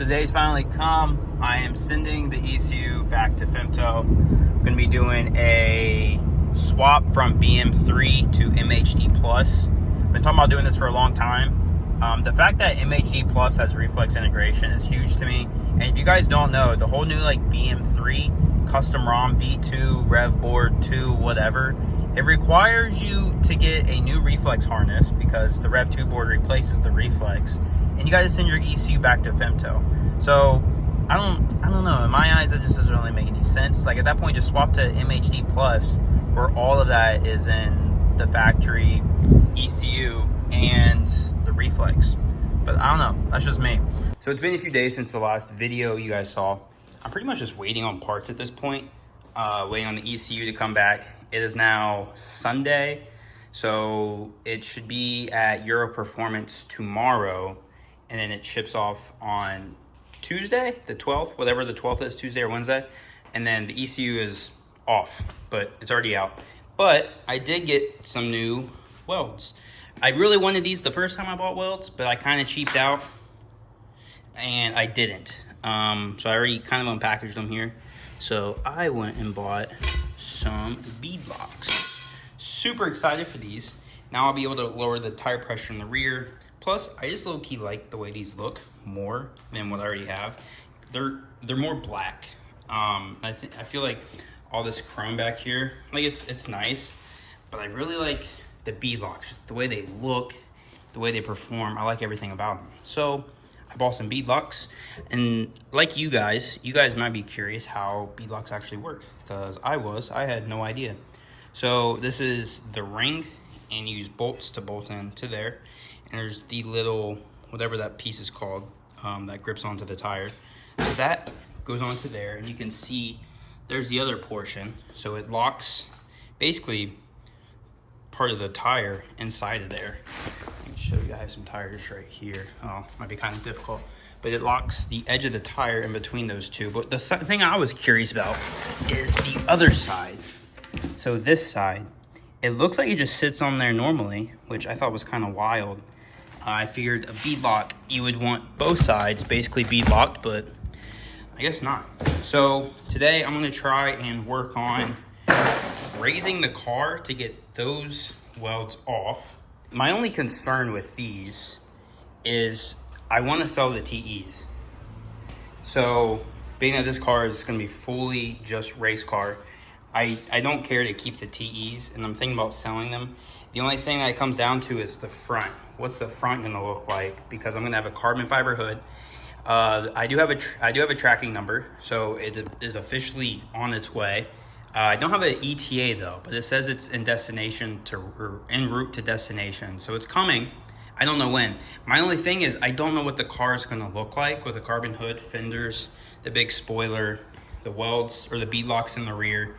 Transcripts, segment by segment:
The day's finally come. I am sending the ECU back to Femto. I'm going to be doing a swap from BM3 to MHD Plus. I've been talking about doing this for a long time. The fact that MHD Plus has reflex integration is huge to me. And if you guys don't know, the whole new like BM3 custom ROM V2 rev board 2 whatever, it requires you to get a new reflex harness because the rev 2 board replaces the reflex, and you guys send your ECU back to Femto. So I don't know, in my eyes that just doesn't really make any sense. Like at that point, just swap to MHD Plus where all of that is in the factory ECU and the reflex. But I don't know, that's just me. So it's been a few days since the last video you guys saw. I'm pretty much just waiting on parts at this point, waiting on the ECU to come back. It is now Sunday, so it should be at Euro Performance tomorrow, and then it ships off on Tuesday, the 12th, whatever the 12th is, Tuesday or Wednesday, and then the ECU is off, but it's already out. But I did get some new welds. I really wanted these the first time I bought welds, but I kind of cheaped out, and I didn't. So I already kind of unpackaged them here. So I went and bought some Bead-Locks. Super excited for these. Now I'll be able to lower the tire pressure in the rear. Plus, I just low-key like the way these look more than what I already have. They're more black. I feel like all this chrome back here, like it's nice, but I really like the Bead-Locks, just the way they look, the way they perform. I like everything about them. So I bought some Bead-Locks, and like you guys might be curious how Bead-Locks actually work, because I had no idea. So this is the ring, and you use bolts to bolt into there, and there's the little, whatever that piece is called, that grips onto the tire. So that goes onto there, and you can see there's the other portion. So it locks basically part of the tire inside of there. Let me show you, I have some tires right here. Oh, might be kind of difficult, but it locks the edge of the tire in between those two. But the thing I was curious about is the other side. So this side, it looks like it just sits on there normally, which I thought was kind of wild. I figured a bead-lock, you would want both sides basically bead-locked, but I guess not. So today I'm gonna try and work on raising the car to get those welds off. My only concern with these is I want to sell the TEs. So being that this car is going to be fully just race car, I don't care to keep the TEs, and I'm thinking about selling them. The only thing that comes down to is the front. What's the front going to look like? Because I'm going to have a carbon fiber hood. I do have a tracking number, so it is officially on its way. I don't have an ETA though, but it says it's in en route to destination. So it's coming. I don't know when. My only thing is I don't know what the car is going to look like with a carbon hood, fenders, the big spoiler, the welds or the bead-locks in the rear.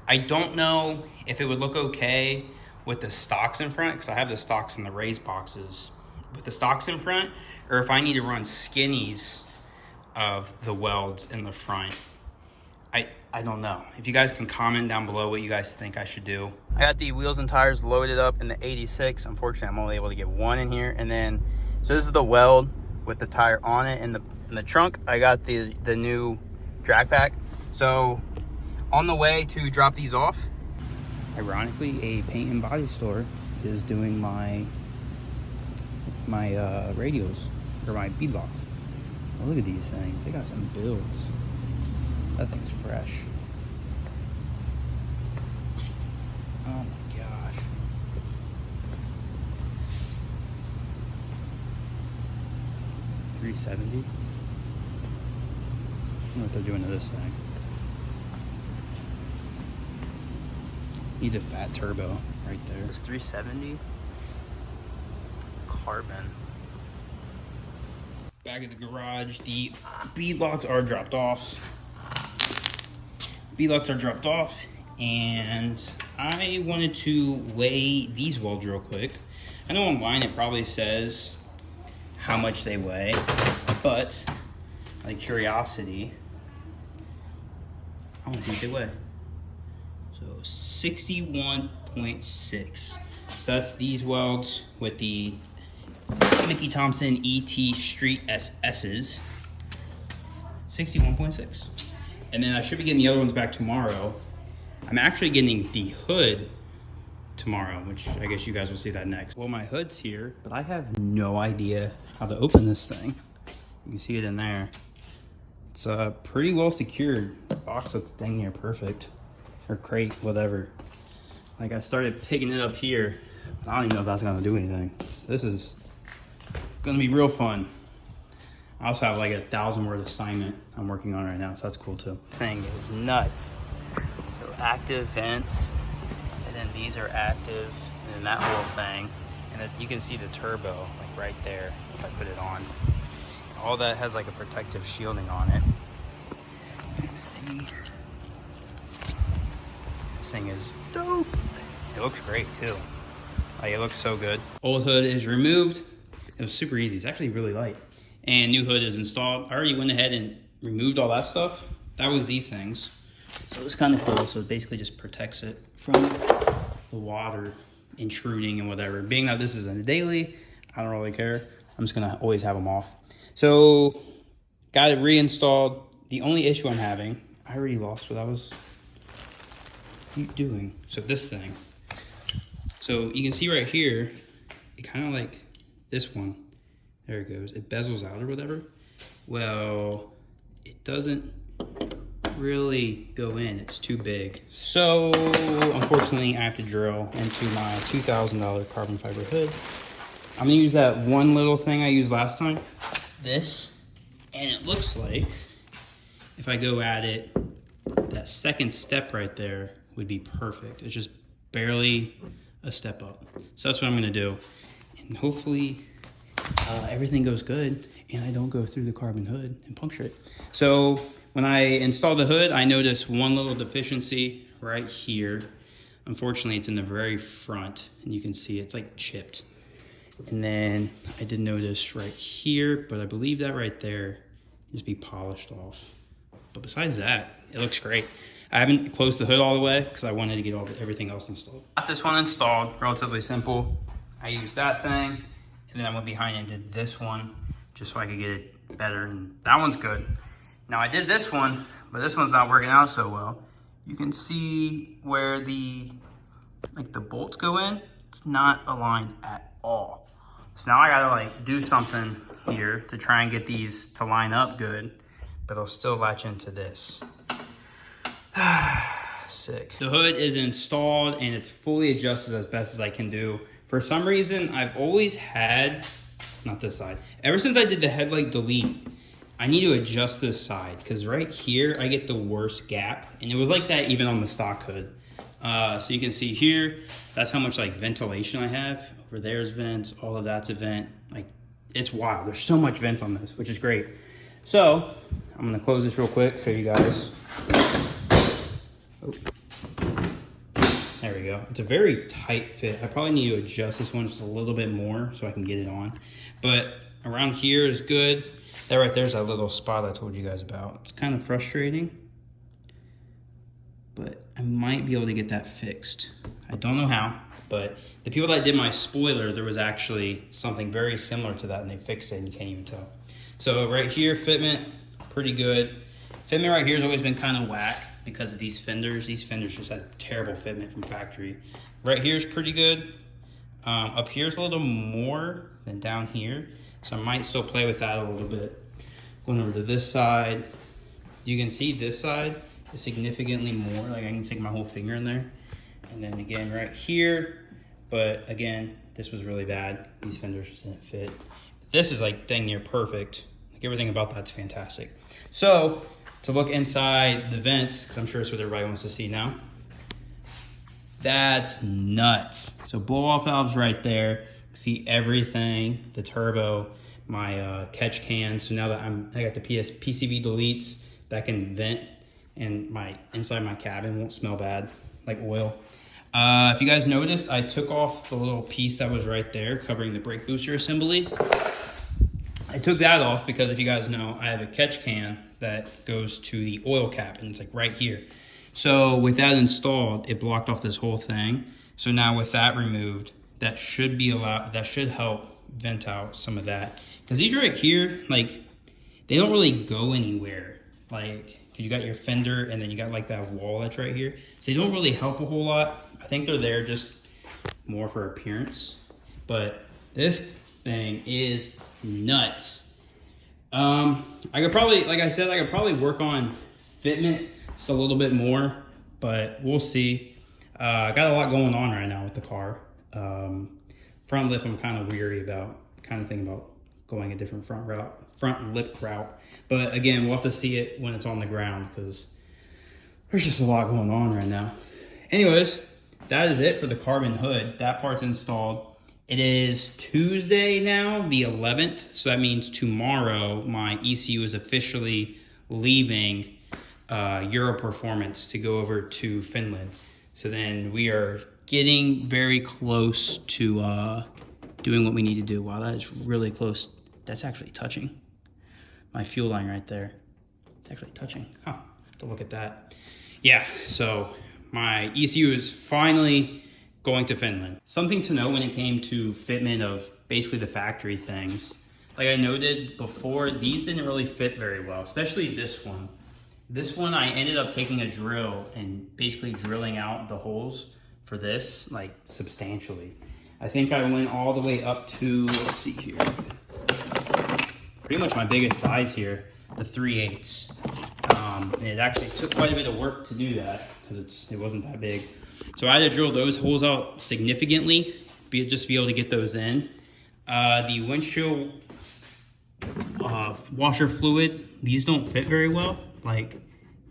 I don't know if it would look okay with the stocks in front, because I have the stocks in the race boxes with the stocks in front, or if I need to run skinnies of the welds in the front. I don't know. If you guys can comment down below what you guys think I should do. I got the wheels and tires loaded up in the 86. Unfortunately, I'm only able to get one in here. And then, so this is the weld with the tire on it. In the trunk, I got the new drag pack. So on the way to drop these off, ironically, a paint and body store is doing my radials for my bead-lock. Oh, look at these things. They got some builds. That thing's fresh. Oh my gosh. $370. I don't know what they're doing to this thing. Needs a fat turbo right there. It's $370. Carbon. Back at the garage, the bead-locks are dropped off. Bead-locks are dropped off, and I wanted to weigh these welds real quick. I know online it probably says how much they weigh, but out of curiosity, I want to see what they weigh. So 61.6. So that's these welds with the Mickey Thompson ET Street SS's. 61.6. And then I should be getting the other ones back tomorrow. I'm actually getting the hood tomorrow, which I guess you guys will see that next. Well, my hood's here, but I have no idea how to open this thing. You can see it in there. It's pretty well secured. The box looks dang near perfect. Or crate, whatever. Like, I started picking it up here. I don't even know if that's gonna do anything. This is gonna be real fun. I also have like a 1,000-word assignment I'm working on right now, so that's cool too. This thing is nuts. So active vents, and then these are active, and then that whole thing. And you can see the turbo like right there if I put it on. All that has like a protective shielding on it. You can see. This thing is dope. It looks great too. Like, it looks so good. Old hood is removed. It was super easy. It's actually really light. And new hood is installed. I already went ahead and removed all that stuff. That was these things. So it's kind of cool. So it basically just protects it from the water intruding and whatever. Being that this is a daily, I don't really care. I'm just gonna always have them off. So got it reinstalled. The only issue I'm having, I already lost what I was doing. So this thing. So you can see right here, it kind of like this one. There it goes. It bezels out or whatever. Well, it doesn't really go in. It's too big. So unfortunately, I have to drill into my $2,000 carbon fiber hood. I'm gonna use that one little thing I used last time, this, and it looks like if I go at it, that second step right there would be perfect. It's just barely a step up. So that's what I'm gonna do. And hopefully everything goes good and I don't go through the carbon hood and puncture it. So when I install the hood, I noticed one little deficiency right here. Unfortunately, it's in the very front and you can see it's like chipped. And then I did notice right here, but I believe that right there just be polished off. But besides that, it looks great. I haven't closed the hood all the way because I wanted to get everything else installed. Got this one installed, relatively simple. I used that thing, and then I went behind and did this one just so I could get it better, and that one's good. Now I did this one, but this one's not working out so well. You can see where the bolts go in. It's not aligned at all. So now I gotta like do something here to try and get these to line up good, but it'll still latch into this. Sick. The hood is installed and it's fully adjusted as best as I can do. For some reason, I've always had, not this side, ever since I did the headlight delete, I need to adjust this side because right here, I get the worst gap. And it was like that even on the stock hood. So you can see here, that's how much like ventilation I have. Over there's vents, all of that's a vent. Like, it's wild. There's so much vents on this, which is great. So I'm gonna close this real quick, show you guys. Oh. There we go. It's a very tight fit. I probably need to adjust this one just a little bit more so I can get it on. But around here is good. That right there's that little spot I told you guys about. It's kind of frustrating, but I might be able to get that fixed. I don't know how, but the people that did my spoiler, there was actually something very similar to that and they fixed it and you can't even tell. So right here, fitment, pretty good. Fitment right here has always been kind of whack because of these fenders. These fenders just had terrible fitment from factory. Right here is pretty good. Up here is a little more than down here. So I might still play with that a little bit. Going over to this side, you can see this side is significantly more. Like I can stick my whole finger in there. And then again right here, but again, this was really bad. These fenders just didn't fit. This is like dang near perfect. Like everything about that's fantastic. So to look inside the vents, because I'm sure it's what everybody wants to see now. That's nuts. So blow off valves right there. See everything, the turbo, my catch can. So now that I got the PCV deletes that can vent and my inside my cabin won't smell bad like oil. If you guys noticed, I took off the little piece that was right there covering the brake booster assembly. I took that off because if you guys know, I have a catch can that goes to the oil cap and it's like right here. So with that installed, it blocked off this whole thing. So now with that removed, that should help vent out some of that. Because these right here, like, they don't really go anywhere. like, cause you got your fender and then you got like that wall that's right here. So they don't really help a whole lot. I think they're there just more for appearance, but this thing is nuts. I could probably, like I said, I could probably work on fitment just a little bit more, but we'll see. I got a lot going on right now with the car. Front lip I'm kind of weary about, kind of thinking about going a different front lip route. But again, we'll have to see it when it's on the ground because there's just a lot going on right now. Anyways, that is it for the carbon hood. That part's installed. It is Tuesday now, the 11th. So that means tomorrow my ECU is officially leaving Euro Performance to go over to Finland. So then we are getting very close to doing what we need to do. Wow, that is really close. That's actually touching my fuel line right there. It's actually touching. Huh, have to look at that. Yeah, so my ECU is finally going to Finland. Something to know when it came to fitment of basically the factory things. Like I noted before, these didn't really fit very well, especially this one. This one I ended up taking a drill and basically drilling out the holes for this, like substantially. I think I went all the way up to, let's see here, pretty much my biggest size here, the 3/8. And it actually took quite a bit of work to do that because it wasn't that big. So I had to drill those holes out significantly, just to be able to get those in. The windshield washer fluid, these don't fit very well, like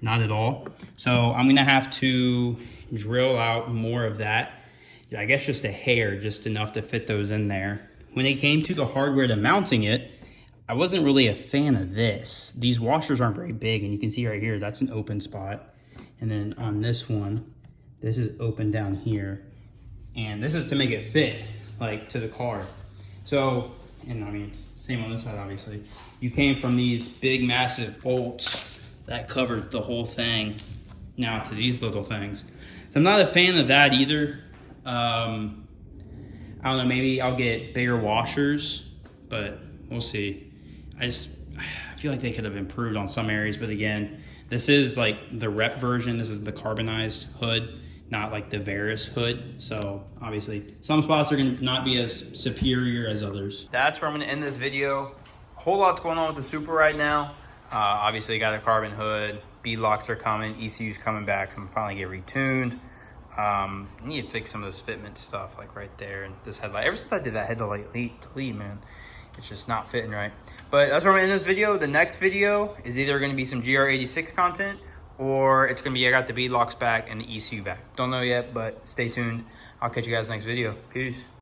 not at all. So I'm gonna have to drill out more of that. I guess just a hair, just enough to fit those in there. When it came to the hardware to mounting it, I wasn't really a fan of this. These washers aren't very big, and you can see right here, that's an open spot. And then on this one, this is open down here. And this is to make it fit, like, to the car. So, and I mean, it's same on this side, obviously. You came from these big, massive bolts that covered the whole thing now to these little things. So I'm not a fan of that either. I don't know, maybe I'll get bigger washers, but we'll see. I feel like they could have improved on some areas, but again, this is like the rep version. This is the carbonized hood, not like the Varus hood. So obviously some spots are gonna not be as superior as others. That's where I'm gonna end this video. A whole lot's going on with the Supra right now. Obviously got a carbon hood, bead-locks are coming, ECU's coming back, so I'm finally get retuned. I need to fix some of this fitment stuff, like right there, and this headlight. Ever since I did that headlight lead, man, it's just not fitting right. But that's where I'm gonna end this video. The next video is either gonna be some GR86 content, or it's gonna be I got the bead-locks back and the ECU back. Don't know yet, but stay tuned. I'll catch you guys next video. Peace.